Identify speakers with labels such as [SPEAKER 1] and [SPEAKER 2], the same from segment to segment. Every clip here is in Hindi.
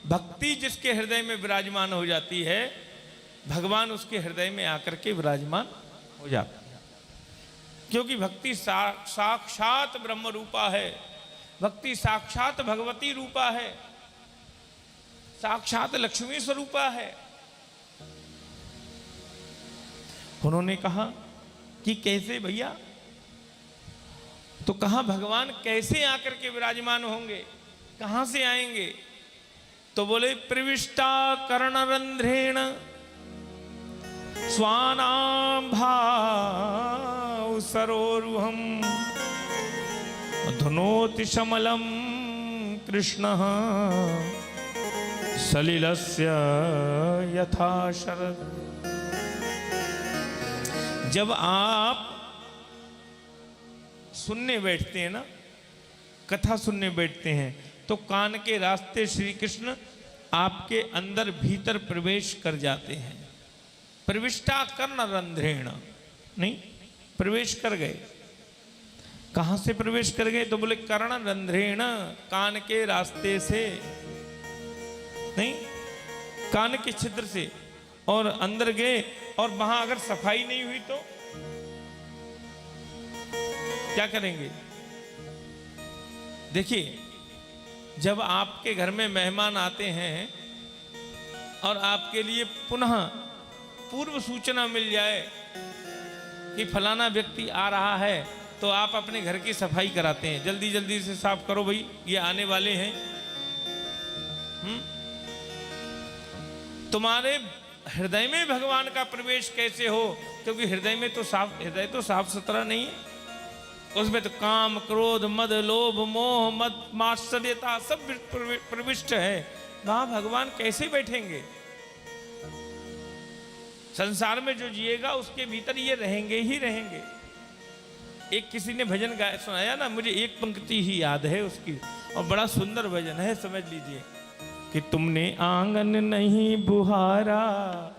[SPEAKER 1] भक्ति जिसके हृदय में विराजमान हो जाती है, भगवान उसके हृदय में आकर के विराजमान हो जाता है। क्योंकि भक्ति साक्षात ब्रह्म रूपा है, भक्ति साक्षात भगवती रूपा है, साक्षात लक्ष्मी स्वरूपा है। उन्होंने कहा कि कैसे भैया? तो कहा भगवान कैसे आकर के विराजमान होंगे, कहां से आएंगे? तो बोले प्रविष्टा कर्णरंध्रेण स्वानां भाव सरोरुहम धुनोति शमलम कृष्णः सलिलस्य यथा शरद। जब आप सुनने बैठते हैं ना, कथा सुनने बैठते हैं, तो कान के रास्ते श्री कृष्ण आपके अंदर भीतर प्रवेश कर जाते हैं। प्रविष्टा कर्णरंध्रेण, नहीं, प्रवेश कर गए। कहां से प्रवेश कर गए? तो बोले कर्णरंध्रेण, कान के रास्ते से, नहीं, कान के छिद्र से, और अंदर गए। और वहां अगर सफाई नहीं हुई तो क्या करेंगे? देखिए, जब आपके घर में मेहमान आते हैं और आपके लिए पुनः पूर्व सूचना मिल जाए कि फलाना व्यक्ति आ रहा है, तो आप अपने घर की सफाई कराते हैं, जल्दी जल्दी से साफ करो भाई, ये आने वाले हैं। तुम्हारे हृदय में भगवान का प्रवेश कैसे हो? क्योंकि हृदय तो साफ सुथरा नहीं है। उसमें तो काम, क्रोध, मद, लोभ, मोह, मद, मात्सर्यता सब प्रविष्ट है। वहां भगवान कैसे बैठेंगे? संसार में जो जिएगा उसके भीतर ये रहेंगे ही रहेंगे। एक किसी ने भजन गाया, सुनाया ना, मुझे एक पंक्ति ही याद है उसकी, और बड़ा सुंदर भजन है, समझ लीजिए कि तुमने आंगन नहीं बुहारा,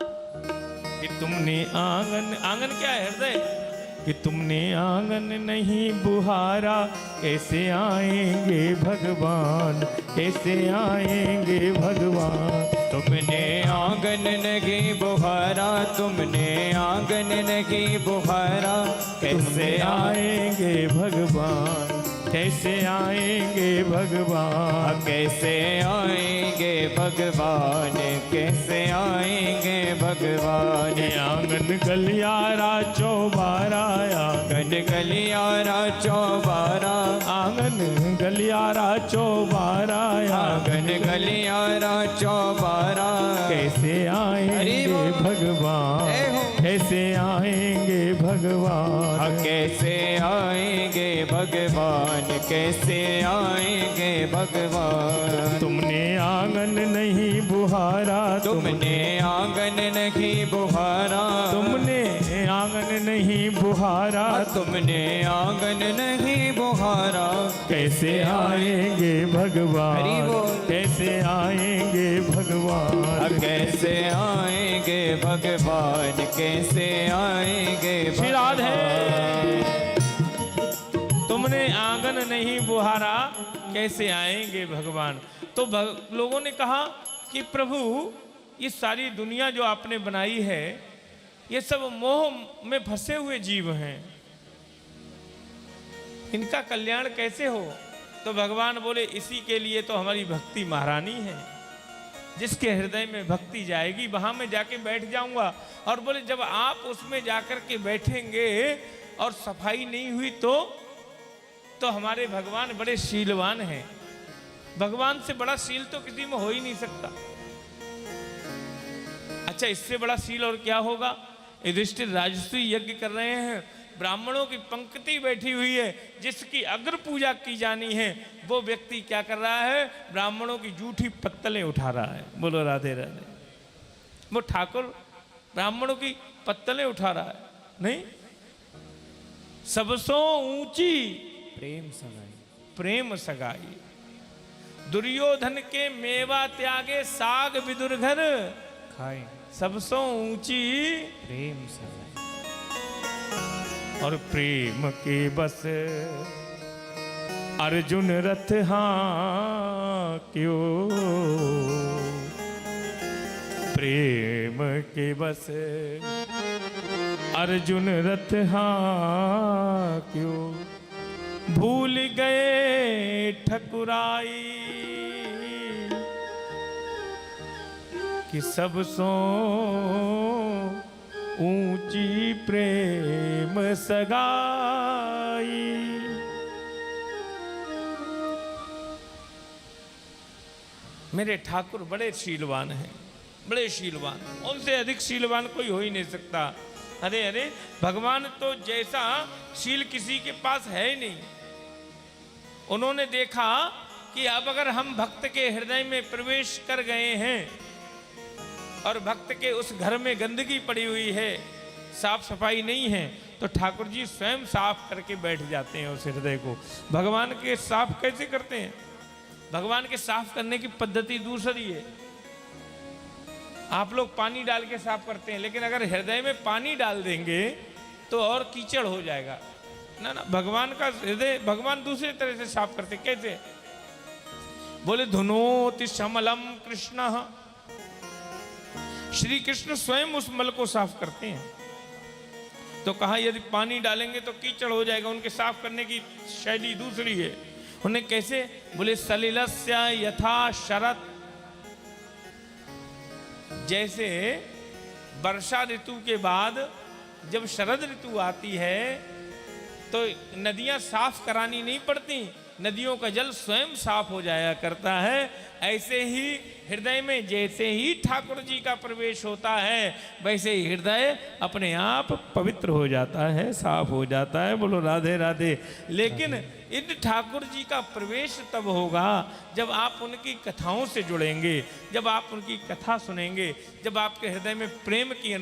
[SPEAKER 1] कि तुमने आंगन क्या है? हृदय। कि तुमने आंगन नहीं बुहारा, कैसे आएंगे भगवान, कैसे आएंगे भगवान।
[SPEAKER 2] तुमने आंगन नहीं बुहारा, तुमने आंगन नहीं बुहारा,
[SPEAKER 1] कैसे आएंगे भगवान, कैसे आएंगे भगवान,
[SPEAKER 2] कैसे आएंगे भगवान, कैसे आएंगे भगवान।
[SPEAKER 1] आंगन गलियारा चौबारा,
[SPEAKER 2] आंगन गलियारा चौबारा,
[SPEAKER 1] आंगन गलियारा चौबारा,
[SPEAKER 2] आंगन गलियारा चौबारा।
[SPEAKER 1] कैसे आएंगे भगवान, कैसे आएंगे भगवान,
[SPEAKER 2] कैसे आएंगे भगवान, कैसे आएंगे भगवान।
[SPEAKER 1] तुमने आंगन नहीं बुहारा,
[SPEAKER 2] तुमने आंगन नहीं बुहारा,
[SPEAKER 1] तुमने आंगन नहीं बुहारा,
[SPEAKER 2] तुमने आंगन नहीं बुहारा।
[SPEAKER 1] कैसे आएंगे भगवान, कैसे आएंगे भगवान,
[SPEAKER 2] कैसे आएंगे भगवान, कैसे आएंगे
[SPEAKER 1] भगवान। तुमने आंगन नहीं बुहारा, कैसे आएंगे भगवान। तो लोगों ने कहा कि प्रभु, ये सारी दुनिया जो आपने बनाई है, ये सब मोह में फंसे हुए जीव हैं, इनका कल्याण कैसे हो? तो भगवान बोले, इसी के लिए तो हमारी भक्ति महारानी है। जिसके हृदय में भक्ति जाएगी वहां मैं जाके बैठ जाऊंगा। और बोले, जब आप उसमें जाकर के बैठेंगे और सफाई नहीं हुई तो हमारे भगवान बड़े शीलवान हैं। भगवान से बड़ा शील तो किसी में हो ही नहीं सकता। अच्छा, इससे बड़ा शील और क्या होगा? युधिष्ठिर राजसूय यज्ञ कर रहे हैं, ब्राह्मणों की पंक्ति बैठी हुई है, जिसकी अग्र पूजा की जानी है, वो व्यक्ति क्या कर रहा है? ब्राह्मणों की जूठी पत्तलें उठा रहा है। बोलो राधे राधे। वो ठाकुर ब्राह्मणों की पत्तलें उठा रहा है। नहीं, सबसों ऊंची
[SPEAKER 2] प्रेम सगाई,
[SPEAKER 1] प्रेम सगाई। दुर्योधन के मेवा त्यागे साग विदुर घर
[SPEAKER 2] खाए,
[SPEAKER 1] सबसों ऊंची
[SPEAKER 2] प्रेम सगाई।
[SPEAKER 1] और प्रेम के बस अर्जुन रथ हाँ क्यों प्रेम के बस अर्जुन रथ हाँ क्यों भूल गए ठकुराई कि सब सो ऊंची प्रेम सगाई। मेरे ठाकुर बड़े शीलवान हैं, बड़े शीलवान, उनसे अधिक शीलवान कोई हो ही नहीं सकता। अरे अरे भगवान तो जैसा शील किसी के पास है ही नहीं। उन्होंने देखा कि अब अगर हम भक्त के हृदय में प्रवेश कर गए हैं और भक्त के उस घर में गंदगी पड़ी हुई है, साफ सफाई नहीं है, तो ठाकुर जी स्वयं साफ करके बैठ जाते हैं उस हृदय को। भगवान के साफ कैसे करते हैं? भगवान के साफ करने की पद्धति दूसरी है। आप लोग पानी डाल के साफ करते हैं, लेकिन अगर हृदय में पानी डाल देंगे तो और कीचड़ हो जाएगा। ना ना, भगवान का हृदय भगवान दूसरे तरह से साफ करते। कैसे? बोले धुनोति समलम कृष्ण, श्री कृष्ण स्वयं उस मल को साफ करते हैं। तो कहा यदि पानी डालेंगे तो कीचड़ हो जाएगा। उनके साफ करने की शैली दूसरी है। उन्हें कैसे? बोले सलिलस्य यथा शरत, जैसे वर्षा ऋतु के बाद जब शरद ऋतु आती है तो नदियां साफ करानी नहीं पड़ती, नदियों का जल स्वयं साफ हो जाया करता है। ऐसे ही हृदय में जैसे ही ठाकुर जी का प्रवेश होता है वैसे ही हृदय अपने आप पवित्र हो जाता है, साफ हो जाता है। बोलो राधे राधे। लेकिन इन ठाकुर जी का प्रवेश तब होगा जब आप उनकी कथाओं से जुड़ेंगे, जब आप उनकी कथा सुनेंगे, जब आपके हृदय में प्रेम की